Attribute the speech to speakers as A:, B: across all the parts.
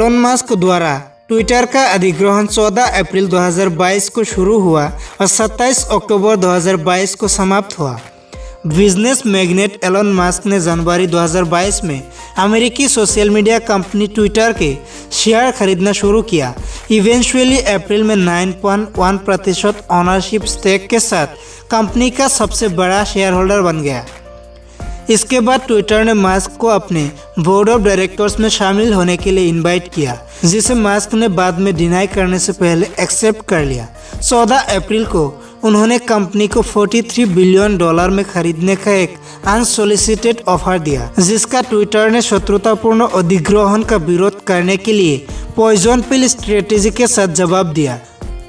A: Elon Musk द्वारा Twitter का अधिग्रहण 14 अप्रैल 2022 को शुरू हुआ और 27 अक्टूबर 2022 को समाप्त हुआ। बिजनेस मैग्नेट एलोन मस्क ने जनवरी 2022 में अमेरिकी सोशल मीडिया कंपनी ट्विटर के शेयर खरीदना शुरू किया। इवेंचुअली अप्रैल में 9.1% ऑनरशिप स्टेक के साथ कंपनी का सबसे बड़ा शेयर होल्डर बन गया। इसके बाद ट्विटर ने मस्क को अपने बोर्ड ऑफ डायरेक्टर्स में शामिल होने के लिए इनवाइट किया, जिसे मस्क ने बाद में डिनाई करने से पहले एक्सेप्ट कर लिया। 14 अप्रैल को उन्होंने कंपनी को $43 बिलियन में खरीदने का एक अनसोलिसिटेड ऑफर दिया, जिसका ट्विटर ने शत्रुतापूर्ण अधिग्रहण का विरोध करने के लिए पॉइजन पिल स्ट्रेटेजी के साथ जवाब दिया।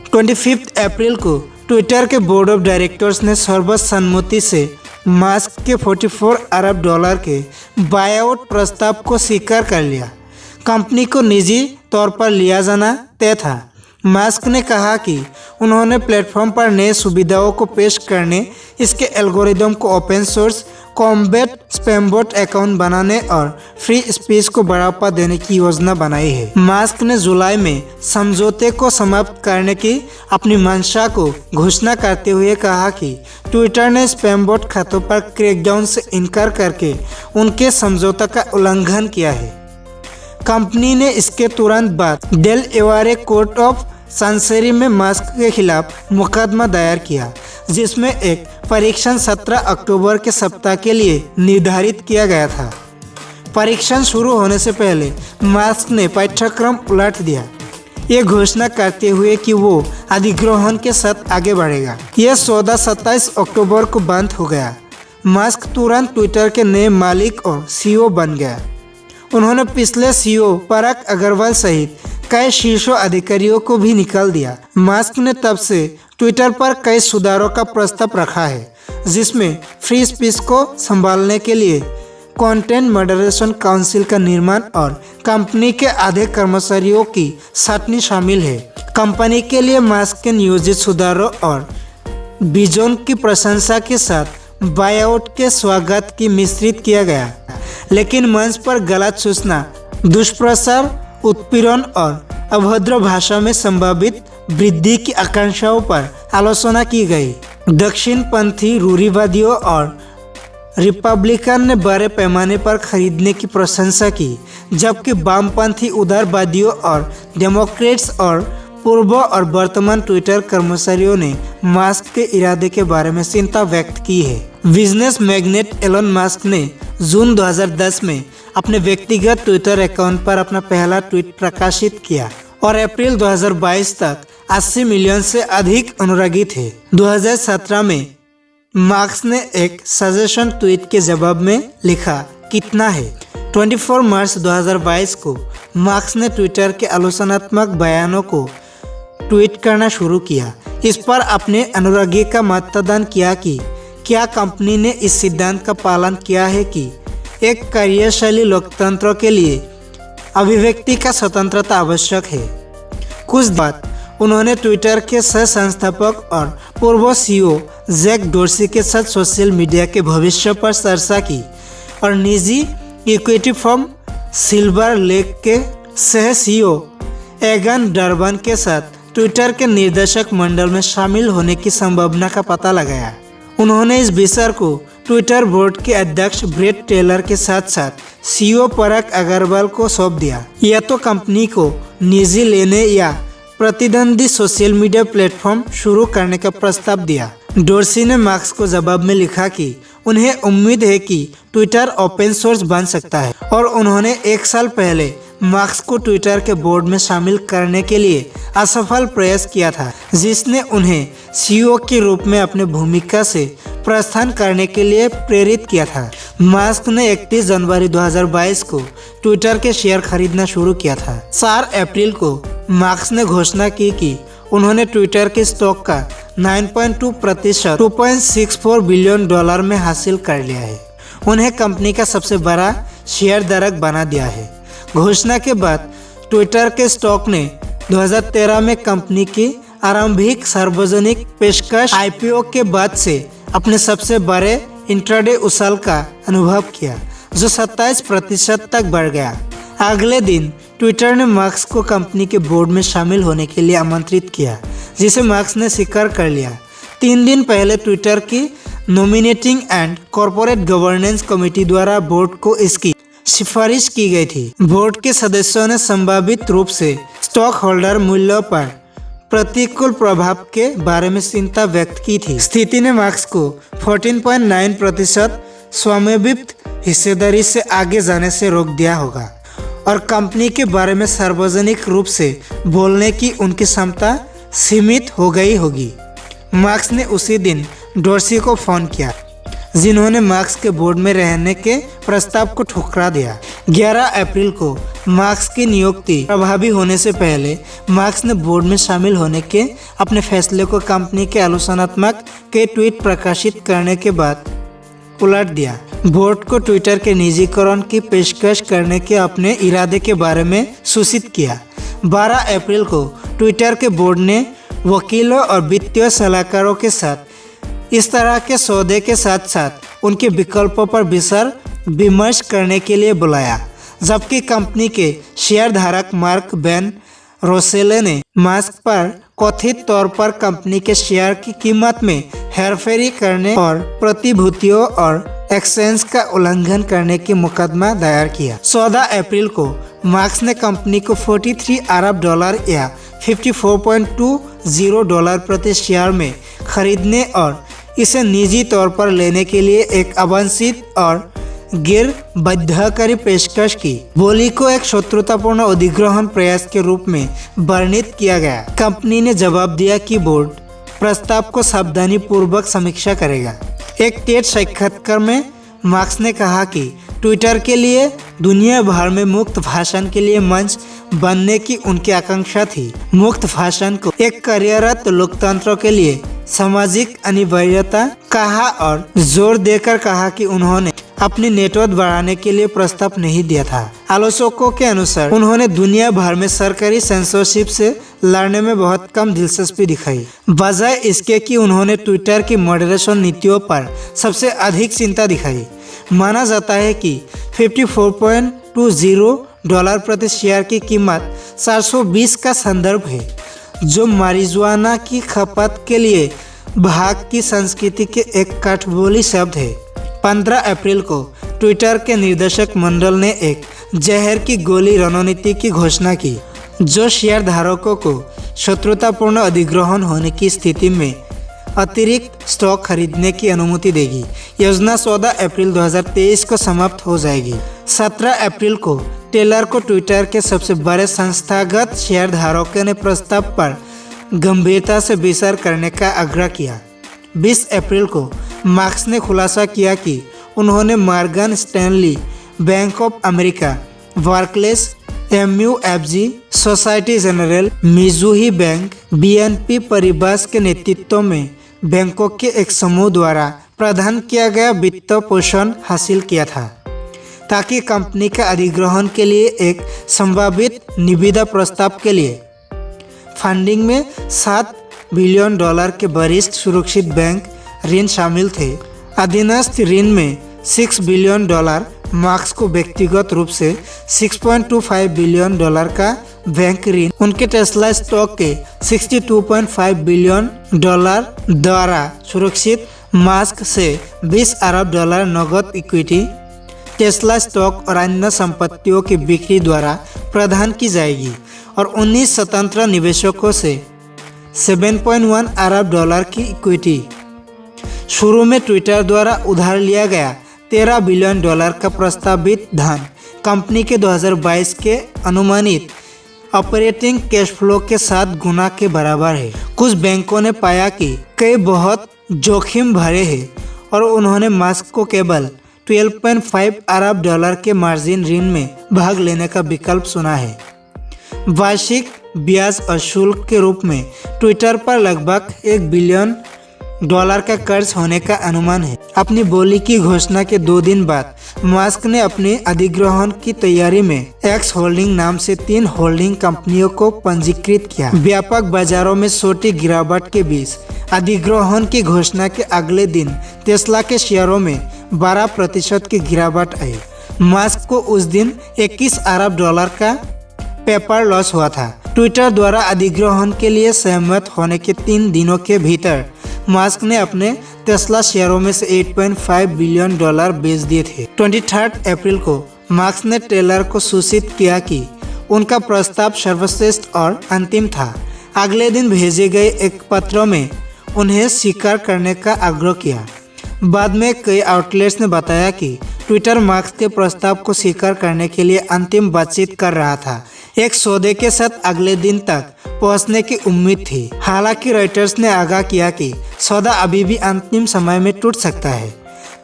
A: 25 अप्रैल को ट्विटर के बोर्ड ऑफ डायरेक्टर्स ने सर्वसम्मति से मस्क के $44 अरब के बायआउट प्रस्ताव को स्वीकार कर लिया। कंपनी को निजी तौर पर लिया जाना तय था। मस्क ने कहा कि उन्होंने प्लेटफॉर्म पर नए सुविधाओं को पेश करने, इसके एल्गोरिदम को ओपन सोर्स, कॉम्बैट स्पैमबॉट अकाउंट बनाने और फ्री स्पीच को बढ़ावा देने की योजना बनाई है। मस्क ने जुलाई में समझौते को समाप्त करने की अपनी मंशा को घोषणा करते हुए कहा कि ट्विटर ने स्पैमबॉट खातों पर क्रैकडाउन से इनकार करके उनके समझौता का उल्लंघन किया है। कंपनी ने इसके तुरंत बाद डेलएवेयर कोर्ट ऑफ चांसरी में मस्क के खिलाफ मुकदमा दायर किया, जिसमें एक परीक्षण 17 अक्टूबर के सप्ताह के लिए निर्धारित किया गया था। परीक्षण शुरू होने से पहले मस्क ने पाठ्यक्रम उलट दिया, ये घोषणा करते हुए कि वो अधिग्रहण के साथ आगे बढ़ेगा। यह सौदा 27 अक्टूबर को बंद हो गया। मस्क तुरंत ट्विटर के नए मालिक और सीईओ बन गया। उन्होंने पिछले सीईओ पराग अग्रवाल सहित कई शीर्ष अधिकारियों को भी निकाल दिया। मस्क ने तब से ट्विटर पर कई सुधारों का प्रस्ताव रखा है, जिसमें फ्री स्पीच को संभालने के लिए कंटेंट मॉडरेशन काउंसिल का निर्माण और कंपनी के आधे कर्मचारियों की छाटनी शामिल है। कंपनी के लिए मस्क के नियोजित सुधारों और विजन की प्रशंसा के साथ बायआउट के स्वागत की मिश्रित किया गया, लेकिन मंच पर गलत सूचना, दुष्प्रचार, उत्पीड़न और अभद्र भाषा में संभावित वृद्धि की आकांक्षाओं पर आलोचना की गई। दक्षिणपंथी रूढ़िवादियों और रिपब्लिकन ने बड़े पैमाने पर खरीदने की प्रशंसा की, जबकि वामपंथी उदारवादियों और डेमोक्रेट्स और पूर्व और वर्तमान ट्विटर कर्मचारियों ने मस्क के इरादे के बारे में चिंता व्यक्त की है। बिजनेस मैग्नेट एलोन मस्क ने जून 2010 में अपने व्यक्तिगत ट्विटर अकाउंट पर अपना पहला ट्वीट प्रकाशित किया और अप्रैल 2022 तक 80 मिलियन से अधिक अनुरागी थे। 2017 में मस्क ने एक सजेशन ट्वीट के जवाब में लिखा, कितना है। 24 मार्च 2022 को मस्क ने ट्विटर के आलोचनात्मक बयानों को ट्वीट करना शुरू किया। इस पर अपने अनुरागी का मतदान किया कि क्या कंपनी ने इस सिद्धांत का पालन किया है कि एक कार्यशील लोकतंत्र के लिए अभिव्यक्ति का स्वतंत्रता आवश्यक है। कुछ बात उन्होंने ट्विटर के सह संस्थापक और पूर्व सीईओ जैक डोर्सी के साथ सोशल मीडिया के भविष्य पर चर्चा की और निजी इक्विटी फर्म सिल्वर लेक के सह सीईओ एगन डर्बन के साथ ट्विटर के निर्देशक मंडल में शामिल होने की संभावना का पता लगाया। उन्होंने इस विचार को ट्विटर बोर्ड के अध्यक्ष ब्रेट टेलर के साथ साथ सीईओ पराग अग्रवाल को सौंप दिया, या तो कंपनी को निजी लेने या प्रतिद्वंदी सोशल मीडिया प्लेटफॉर्म शुरू करने का प्रस्ताव दिया। डोर्सी ने मस्क को जवाब में लिखा कि उन्हें उम्मीद है कि ट्विटर ओपन सोर्स बन सकता है और उन्होंने 1 साल पहले मस्क को ट्विटर के बोर्ड में शामिल करने के लिए असफल प्रयास किया था, जिसने उन्हें सीईओ के रूप में अपने भूमिका से प्रस्थान करने के लिए प्रेरित किया था। मस्क ने 31 जनवरी 2022 को ट्विटर के शेयर खरीदना शुरू किया था। 4 अप्रैल को मस्क ने घोषणा की कि उन्होंने ट्विटर के स्टॉक का 9.2% $2.64 बिलियन में हासिल कर लिया है। उन्हें कंपनी का सबसे बड़ा शेयरधारक बना दिया है। घोषणा के बाद ट्विटर के स्टॉक ने 2013 में कंपनी की आरंभिक सार्वजनिक पेशकश आईपीओ के बाद से अपने सबसे बड़े इंट्राडे उछाल का अनुभव किया, जो 27% तक बढ़ गया। अगले दिन ट्विटर ने मार्क्स को कंपनी के बोर्ड में शामिल होने के लिए आमंत्रित किया, जिसे मार्क्स ने स्वीकार कर लिया। 3 दिन पहले ट्विटर की nominating and corporate governance committee द्वारा बोर्ड को इसकी सिफारिश की गई थी। बोर्ड के सदस्यों ने संभावित रूप से स्टॉक होल्डर मूल्यों पर प्रतिकूल प्रभाव के बारे में चिंता व्यक्त की थी। स्थिति ने मार्क्स को 14.9% स्वामित्व हिस्सेदारी से आगे जाने से रोक दिया होगा और कंपनी के बारे में सार्वजनिक रूप से बोलने की उनकी क्षमता सीमित हो गई होगी। मार्क्स ने उसी दिन डोर्सी को फोन किया, जिन्होंने मार्क्स के बोर्ड में रहने के प्रस्ताव को ठुकरा दिया। 11 अप्रैल को मार्क्स की नियुक्ति प्रभावी होने से पहले मार्क्स ने बोर्ड में शामिल होने के अपने फैसले को कंपनी के आलोचनात्मक के ट्वीट प्रकाशित करने के बाद उलट दिया। बोर्ड को ट्विटर के निजीकरण की पेशकश करने के अपने इरादे के बारे में सूचित किया। 12 अप्रैल को ट्विटर के बोर्ड ने वकीलों और वित्तीय सलाहकारों के साथ इस तरह के सौदे के साथ साथ उनके विकल्पों पर विचार विमर्श करने के लिए बुलाया, जबकि कंपनी के शेयरधारक मार्क बेन रोसेले ने मार्क्स पर कथित तौर पर कंपनी के शेयर की कीमत में हेरफेरी करने और प्रतिभूतियों और एक्सचेंज का उल्लंघन करने की मुकदमा दायर किया। 14 अप्रैल को मार्क्स ने कंपनी को $43 अरब या $54.20 प्रति शेयर में खरीदने और इसे निजी तौर पर लेने के लिए एक अवांछित और गैर बाध्यकारी पेशकश की। बोली को एक शत्रुतापूर्ण अधिग्रहण प्रयास के रूप में वर्णित किया गया। कंपनी ने जवाब दिया कि बोर्ड प्रस्ताव को सावधानी पूर्वक समीक्षा करेगा। एक टेड साक्षात्कार में मार्क्स ने कहा कि ट्विटर के लिए दुनिया भर में मुक्त भाषण के लिए मंच बनने की उनकी आकांक्षा थी। मुक्त भाषण को एक कार्यरत लोकतंत्र के लिए सामाजिक अनिवार्यता कहा और जोर देकर कहा कि उन्होंने अपनी नेटवर्थ बढ़ाने के लिए प्रस्ताव नहीं दिया था। आलोचकों के अनुसार उन्होंने दुनिया भर में सरकारी सेंसरशिप से लड़ने में बहुत कम दिलचस्पी दिखाई, बजाय इसके कि उन्होंने ट्विटर की मॉडरेशन नीतियों पर सबसे अधिक चिंता दिखाई। माना जाता है कि $54.20 प्रति शेयर की कीमत 420 का संदर्भ है, जो मारिजुआना की खपत के लिए भाग की संस्कृति के एक काठबोली शब्द है। 15 अप्रैल को ट्विटर के निर्देशक मंडल ने एक जहर की गोली रणनीति की घोषणा की, जो शेयरधारकों को शत्रुतापूर्ण अधिग्रहण होने की स्थिति में अतिरिक्त स्टॉक खरीदने की अनुमति देगी। योजना 14 अप्रैल 2023 को समाप्त हो जाएगी। 17 अप्रैल को टेलर को ट्विटर के सबसे बड़े संस्थागत शेयरधारकों ने प्रस्ताव पर गंभीरता से विचार करने का आग्रह किया। 20 अप्रैल को मार्क्स ने खुलासा किया कि उन्होंने Morgan Stanley, Bank of America, Barclays, MUFG, Society General, Mizuho bank, BNP परिवार के नेतृत्व में बैंकों के एक समूह द्वारा प्रदान किया गया वित्त पोषण हासिल किया था, ताकि कंपनी का अधिग्रहण के लिए एक संभावित निविदा प्रस्ताव के लिए फंडिंग में $7 बिलियन के वरिष्ठ सुरक्षित बैंक ऋण शामिल थे। अधीनस्थ ऋण में $6 बिलियन, मार्क्स को व्यक्तिगत रूप से $6.25 बिलियन का बैंक ऋण, उनके टेस्ला स्टॉक के $62.5 बिलियन द्वारा सुरक्षित मास्क से $20 अरब नगद इक्विटी, टेस्ला स्टॉक और अन्य संपत्तियों की बिक्री द्वारा प्रदान की जाएगी और 19 स्वतंत्र निवेशकों से $7.1 अरब की इक्विटी। शुरू में ट्विटर द्वारा उधार लिया गया $13 बिलियन का प्रस्तावित धन कंपनी के 2022 के अनुमानित ऑपरेटिंग कैश फ्लो के 7 गुना के बराबर है। कुछ बैंकों ने पाया कि कई बहुत जोखिम भरे हैं और उन्होंने मास्क को केवल $12.5 अरब के मार्जिन ऋण में भाग लेने का विकल्प चुना है। वार्षिक ब्याज और शुल्क के रूप में ट्विटर पर लगभग $1 बिलियन का कर्ज होने का अनुमान है। अपनी बोली की घोषणा के 2 दिन बाद मास्क ने अपने अधिग्रहण की तैयारी में एक्स होल्डिंग नाम से 3 होल्डिंग कंपनियों को पंजीकृत किया। व्यापक बाजारों में छोटी गिरावट के बीच अधिग्रहण की घोषणा के अगले दिन टेस्ला के शेयरों में 12% की गिरावट आई। मास्क को उस दिन $21 अरब का पेपर लॉस हुआ था। ट्विटर द्वारा अधिग्रहण के लिए सहमत होने के 3 दिनों के भीतर मास्क ने अपने टेस्ला शेयरों में से $8.5 बिलियन बेच दिए थे। 23 अप्रैल को मास्क ने टेलर को सूचित किया कि उनका प्रस्ताव सर्वश्रेष्ठ और अंतिम था। अगले दिन भेजे गए एक पत्र में उन्हें स्वीकार करने का आग्रह किया। बाद में कई आउटलेट्स ने बताया कि ट्विटर मास्क के प्रस्ताव को स्वीकार करने के लिए अंतिम बातचीत कर रहा था। एक सौदे के साथ अगले दिन तक पहुंचने की उम्मीद थी। हालांकि रॉयटर्स ने आगाह किया कि सौदा अभी भी अंतिम समय में टूट सकता है।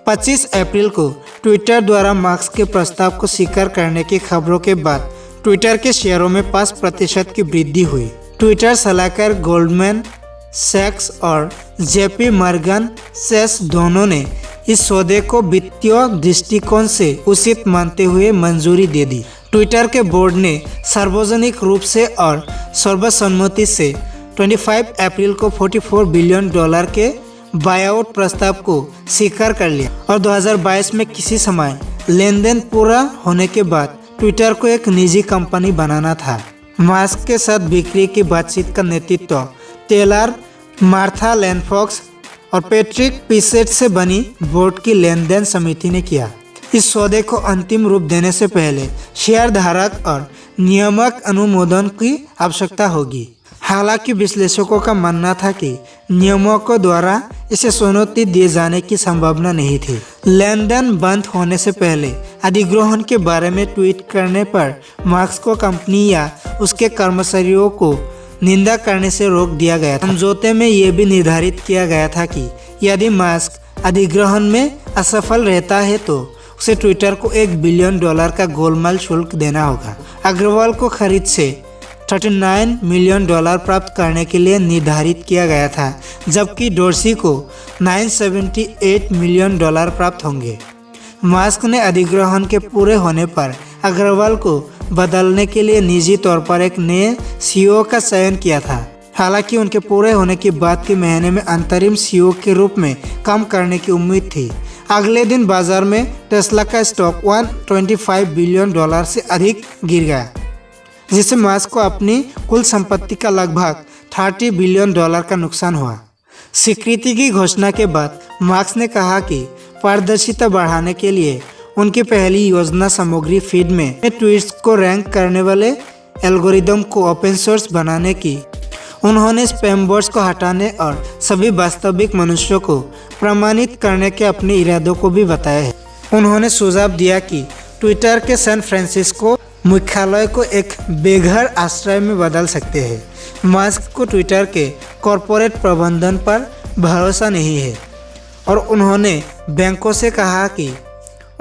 A: 25 अप्रैल को ट्विटर द्वारा मास्क के प्रस्ताव को स्वीकार करने की खबरों के बाद ट्विटर के शेयरों में 5% की वृद्धि हुई। ट्विटर सलाहकार गोल्डमैन सैक्स और जेपी मॉर्गन चेस दोनों ने इस सौदे को वित्तीय दृष्टिकोण से उचित मानते हुए मंजूरी दे दी। ट्विटर के बोर्ड ने सार्वजनिक रूप से और सर्वसम्मति से 25 अप्रैल को $44 बिलियन के बायआउट प्रस्ताव को स्वीकार कर लिया और 2022 में किसी समय लेन देन पूरा होने के बाद ट्विटर को एक निजी कंपनी बनाना था। मास्क के साथ बिक्री की बातचीत का नेतृत्व टेलर, मार्था लैंडफॉक्स और पैट्रिक पिसेट से बनी बोर्ड की लेन देन समिति ने किया। इस सौदे को अंतिम रूप देने से पहले शेयर धारक और नियामक अनुमोदन की आवश्यकता होगी। हालांकि विश्लेषकों का मानना था कि नियामकों द्वारा इसे चुनौती दिए जाने की संभावना नहीं थी। लेन देन बंद होने से पहले अधिग्रहण के बारे में ट्वीट करने पर मास्क को कंपनी या उसके कर्मचारियों को निंदा करने से रोक दिया गया था। समझौते में यह भी निर्धारित किया गया था कि यदि मास्क अधिग्रहण में असफल रहता है तो उसे ट्विटर को $1 बिलियन का गोलमाल शुल्क देना होगा। अग्रवाल को खरीद से $39 मिलियन प्राप्त करने के लिए निर्धारित किया गया था, जबकि डोर्सी को $978 मिलियन प्राप्त होंगे। मास्क ने अधिग्रहण के पूरे होने पर अग्रवाल को बदलने के लिए निजी तौर पर एक नए सीईओ का चयन किया था। हालांकि उनके पूरे होने के बाद के महीने में अंतरिम सीईओ के रूप में काम करने की उम्मीद थी। अगले दिन बाजार में टेस्ला का स्टॉक $125 बिलियन से अधिक गिर गया, जिससे मास्क को अपनी कुल संपत्ति का लगभग $30 बिलियन का नुकसान हुआ। स्वीकृति की घोषणा के बाद मास्क ने कहा कि पारदर्शिता बढ़ाने के लिए उनकी पहली योजना सामग्री फीड में ट्वीट्स को रैंक करने वाले एल्गोरिदम को ओपन सोर्स बनाने की। उन्होंने स्पैम बोट्स को हटाने और सभी वास्तविक मनुष्यों को प्रमाणित करने के अपने इरादों को भी बताया है। उन्होंने सुझाव दिया कि ट्विटर के सैन फ्रांसिस्को मुख्यालय को एक बेघर आश्रय में बदल सकते हैं। मास्क को ट्विटर के कॉरपोरेट प्रबंधन पर भरोसा नहीं है और उन्होंने बैंकों से कहा कि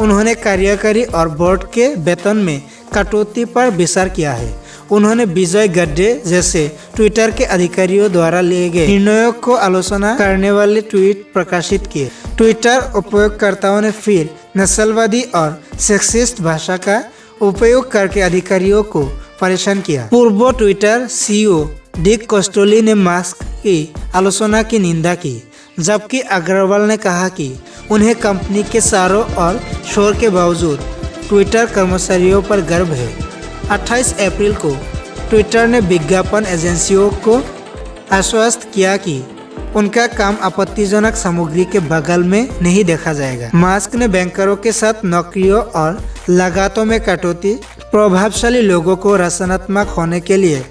A: उन्होंने कार्यकारी और बोर्ड के वेतन में कटौती पर विचार किया है। उन्होंने विजय गड्डे जैसे ट्विटर के अधिकारियों द्वारा लिए गए निर्णयों को आलोचना करने वाले ट्वीट प्रकाशित किए। ट्विटर उपयोगकर्ताओं ने फिर नस्लवादी और सेक्सिस्ट भाषा का उपयोग करके अधिकारियों को परेशान किया। पूर्व ट्विटर सीईओ डिक कोस्टोली ने मास्क की आलोचना की निंदा की, जबकि अग्रवाल ने कहा कि उन्हें कंपनी के सारों और शोर के बावजूद ट्विटर कर्मचारियों पर गर्व है। 28 अप्रैल को ट्विटर ने विज्ञापन एजेंसियों को आश्वस्त किया कि उनका काम आपत्तिजनक सामग्री के बगल में नहीं देखा जाएगा। मास्क ने बैंकरों के साथ नौकरियों और लागतों में कटौती, प्रभावशाली लोगों को रचनात्मक होने के लिए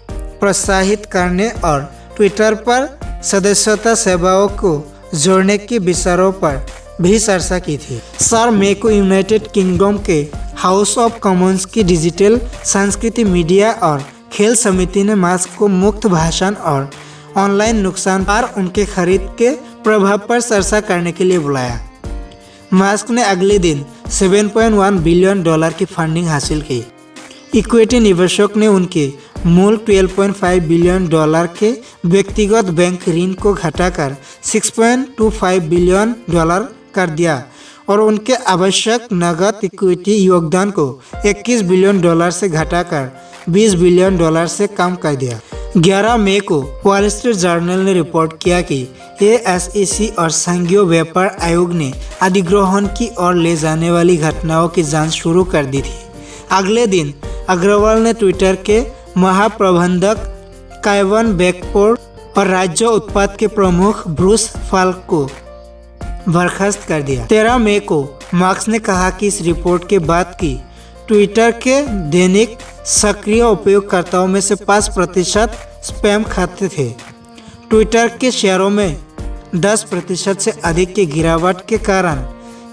A: प्रोत्साहित करने और ट्विटर पर सदस्यता सेवाओं को जोड़ने के विचारों पर भी चर्चा की थी। 4 मई को यूनाइटेड किंगडम के हाउस ऑफ कॉमन्स की डिजिटल संस्कृति, मीडिया और खेल समिति ने मास्क को मुक्त भाषण और ऑनलाइन नुकसान पर उनके खरीद के प्रभाव पर चर्चा करने के लिए बुलाया। मास्क ने अगले दिन $7.1 बिलियन की फंडिंग हासिल की। इक्विटी निवेशक ने उनके मूल $12.5 बिलियन के व्यक्तिगत बैंक ऋण को घटाकर $6.25 बिलियन कर दिया और उनके आवश्यक नगद इक्विटी योगदान को $21 बिलियन से घटाकर $20 बिलियन से कम कर दिया। 11 मई को वॉल स्ट्रीट जर्नल ने रिपोर्ट किया कि एसईसी और संघीय व्यापार आयोग ने अधिग्रहण की ओर ले जाने वाली घटनाओं की जांच शुरू कर दी थी। अगले दिन अग्रवाल ने ट्विटर के महाप्रबंधक काइवन बेकपोर्ट और राज्य उत्पाद के प्रमुख ब्रूस फाल्क को बर्खास्त कर दिया। 13 मई को मार्क्स ने कहा कि इस रिपोर्ट के बाद की ट्विटर के दैनिक सक्रिय उपयोगकर्ताओं में से 5% स्पैम खाते थे। ट्विटर के शेयरों में 10% से अधिक की गिरावट के कारण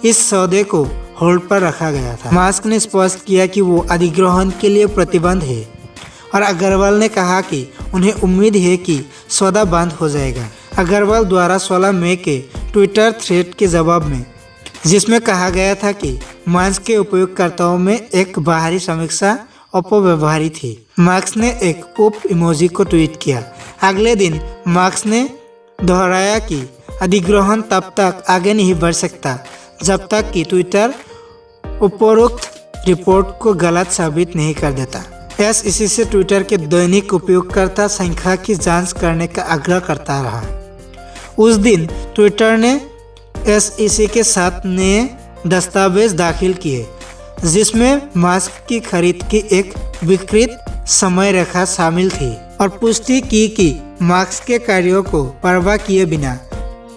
A: इस सौदे को होल्ड पर रखा गया था। मार्क्स ने स्पष्ट किया कि वो अधिग्रहण के लिए प्रतिबद्ध है और अग्रवाल ने कहा कि उन्हें उम्मीद है कि सौदा बंद हो जाएगा। अग्रवाल द्वारा 16 मई के ट्विटर थ्रेड के जवाब में, जिसमें कहा गया था कि मार्क्स के उपयोगकर्ताओं में एक बाहरी समीक्षा अपव्यवहारी थी, मार्क्स ने एक उप इमोजी को ट्वीट किया। अगले दिन मार्क्स ने दोहराया कि अधिग्रहण तब तक आगे नहीं बढ़ सकता जब तक कि ट्विटर उपरोक्त रिपोर्ट को गलत साबित नहीं कर देता। SEC से ट्विटर के दैनिक उपयोगकर्ता संख्या की जांच करने का आग्रह करता रहा। उस दिन ट्विटर ने SEC के साथ नए दस्तावेज दाखिल किए, जिसमें मास्क की खरीद की एक विकृत समय रेखा शामिल थी और पुष्टि की कि मार्क्स के कार्यों को परवाह किए बिना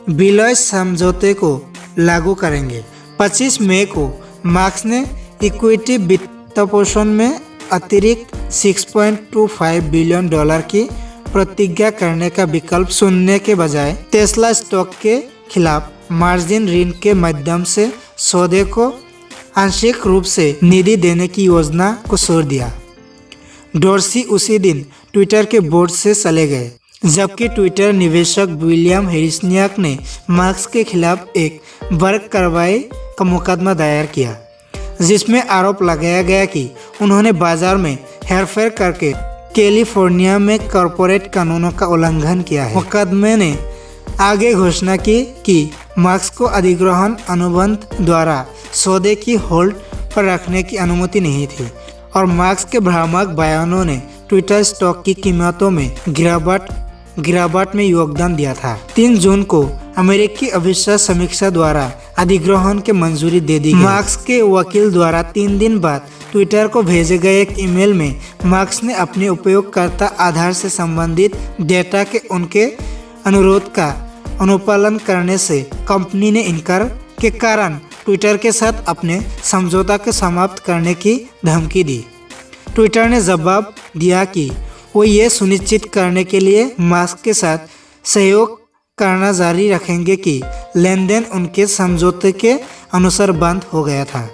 A: विलय समझौते को लागू करेंगे। 25 मई को मार्क्स ने इक्विटी वित्तपोषण में अतिरिक्त $6.25 बिलियन की प्रतिज्ञा करने का विकल्प सुनने के बजाय टेस्ला स्टॉक के खिलाफ मार्जिन ऋण के माध्यम से सौदे को आंशिक रूप से निधि देने की योजना को छोड़ दिया। डोर्सी उसी दिन ट्विटर के बोर्ड से चले गए, जबकि ट्विटर निवेशक विलियम हेरिस्नियाक ने मार्क्स के खिलाफ एक वर्ग कार्रवाई का मुकदमा दायर किया, जिसमें आरोप लगाया गया कि उन्होंने बाजार में हेरफेर करके कैलिफोर्निया में कॉरपोरेट कानूनों का उल्लंघन किया है। मुकदमे ने आगे घोषणा की कि मार्क्स को अधिग्रहण अनुबंध द्वारा सौदे की होल्ड पर रखने की अनुमति नहीं थी और मार्क्स के भ्रामक बयानों ने ट्विटर स्टॉक की कीमतों में गिरावट में योगदान दिया था। 3 जून को अमेरिकी अविश्वास समीक्षा द्वारा अधिग्रहण की मंजूरी दे दी गई। मार्क्स के वकील द्वारा 3 दिन बाद ट्विटर को भेजे गए एक ईमेल में मार्क्स ने अपने उपयोगकर्ता आधार से संबंधित डेटा के उनके अनुरोध का अनुपालन करने से कंपनी ने इनकार के कारण ट्विटर के साथ अपने समझौता को समाप्त करने की धमकी दी। ट्विटर ने जवाब दिया कि वो ये सुनिश्चित करने के लिए मार्क्स के साथ सहयोग करना जारी रखेंगे कि लेनदेन उनके समझौते के अनुसार बंद हो गया था।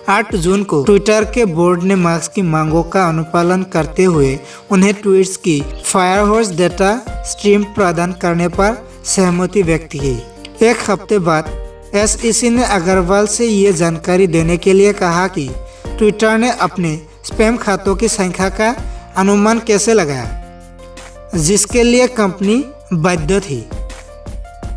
A: 8 जून को ट्विटर के बोर्ड ने मार्क्स की मांगों का अनुपालन करते हुए उन्हें ट्वीट्स की फायरहोर्स डेटा स्ट्रीम प्रदान करने पर सहमति व्यक्त की। एक हफ्ते बाद SEC ने अग्रवाल से ये जानकारी देने के लिए कहा कि ट्विटर ने अपने स्पैम खातों की संख्या का अनुमान कैसे लगाया, जिसके लिए कंपनी बाध्य थी।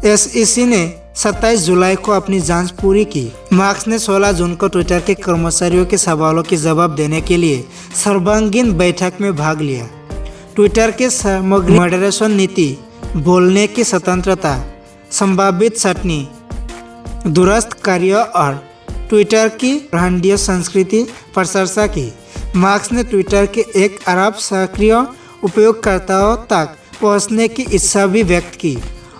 A: SEC ने 27 जुलाई को अपनी जांच पूरी की। मार्क्स ने 16 जून को ट्विटर के कर्मचारियों के सवालों के जवाब देने के लिए सर्वांगीण बैठक में भाग लिया। ट्विटर के सामग्री मॉडरेशन नीति, बोलने की स्वतंत्रता, संभावित छंटनी, दूरस्थ कार्य और ट्विटर की ब्रांडीय संस्कृति पर चर्चा की। मार्क्स ने ट्विटर के 1 अरब सक्रिय उपयोगकर्ताओं तक पहुंचने की इच्छा भी व्यक्त की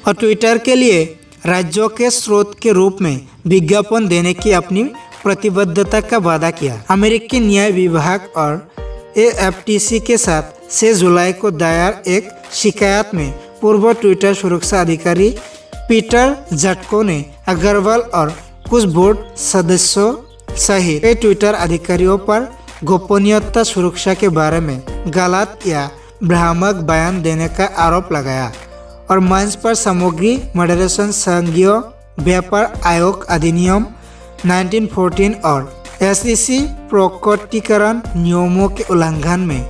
A: और ट्विटर के लिए राज्यों के स्रोत के रूप में विज्ञापन देने की अपनी प्रतिबद्धता का वादा किया। अमेरिकी न्याय विभाग और AFTC के साथ 6 जुलाई को दायर एक शिकायत में पूर्व ट्विटर सुरक्षा अधिकारी पीटर जटको ने अग्रवाल और कुछ बोर्ड सदस्यों सहित कई ट्विटर अधिकारियों पर गोपनीयता सुरक्षा के बारे में गलत या भ्रामक बयान देने का आरोप लगाया और मंच पर सामग्री मॉडरेशन संघीय व्यापार आयोग अधिनियम 1914 और SEC प्रकटीकरण नियमों के उल्लंघन में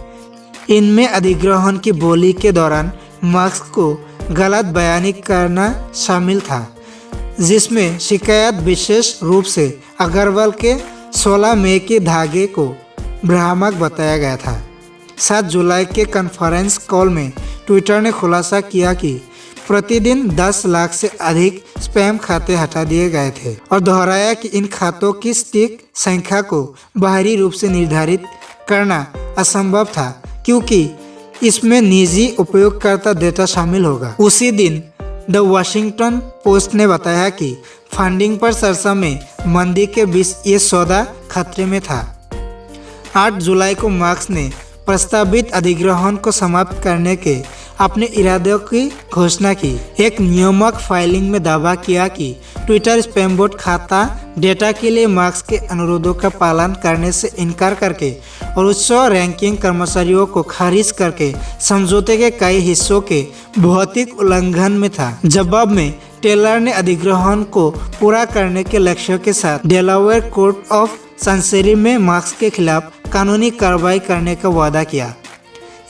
A: इनमें अधिग्रहण की बोली के दौरान मार्क्स को गलत बयानी करना शामिल था, जिसमें शिकायत विशेष रूप से अग्रवाल के 16 मई के धागे को भ्रामक बताया गया था। 7 जुलाई के कॉन्फ्रेंस कॉल में ट्विटर ने खुलासा किया कि प्रतिदिन 10 लाख से अधिक स्पैम खाते हटा दिए गए थे और दोहराया कि इन खातों की स्टिक संख्या को बाहरी रूप से निर्धारित करना असंभव था क्योंकि इसमें निजी उपयोगकर्ता डेटा शामिल होगा। उसी दिन द वॉशिंगटन पोस्ट ने बताया कि फंडिंग पर चर्चा में मंदी के बीच ये सौदा खतरे में था। 8 जुलाई को मार्क्स ने प्रस्तावित अधिग्रहण को समाप्त करने के अपने इरादों की घोषणा की। एक नियामक फाइलिंग में दावा किया कि ट्विटर स्पैम बोट खाता डेटा के लिए मार्क्स के अनुरोधों का पालन करने से इनकार करके और उच्च रैंकिंग कर्मचारियों को खारिज करके समझौते के कई हिस्सों के भौतिक उल्लंघन में था। जवाब में टेलर ने अधिग्रहण को पूरा करने के लक्ष्य के साथ डेलावेयर कोर्ट ऑफ चांसेरी में मार्क्स के खिलाफ कानूनी कार्रवाई करने का वादा किया।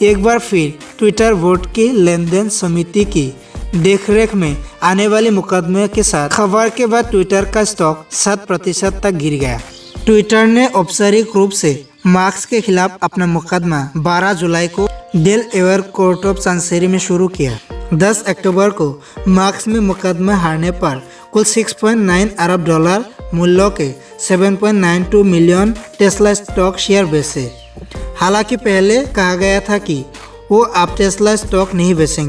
A: एक बार फिर ट्विटर बोर्ड की लेनदेन समिति की देखरेख में आने वाले मुकदमे के साथ खबर के बाद ट्विटर का स्टॉक 7% तक गिर गया। ट्विटर ने औपचारिक रूप से मार्क्स के खिलाफ अपना मुकदमा 12 जुलाई को डेलावेयर कोर्ट ऑफ चांसेरी में शुरू किया। 10 अक्टूबर को मार्क्स में मुकदमा हारने पर कुल 6.9 अरब डॉलर मूल्य के 7.92 मिलियन टेस्ला स्टॉक शेयर बेचे। हालांकि पहले कहा गया था कि वो अब टेस्ला स्टॉक नहीं बेचेंगे।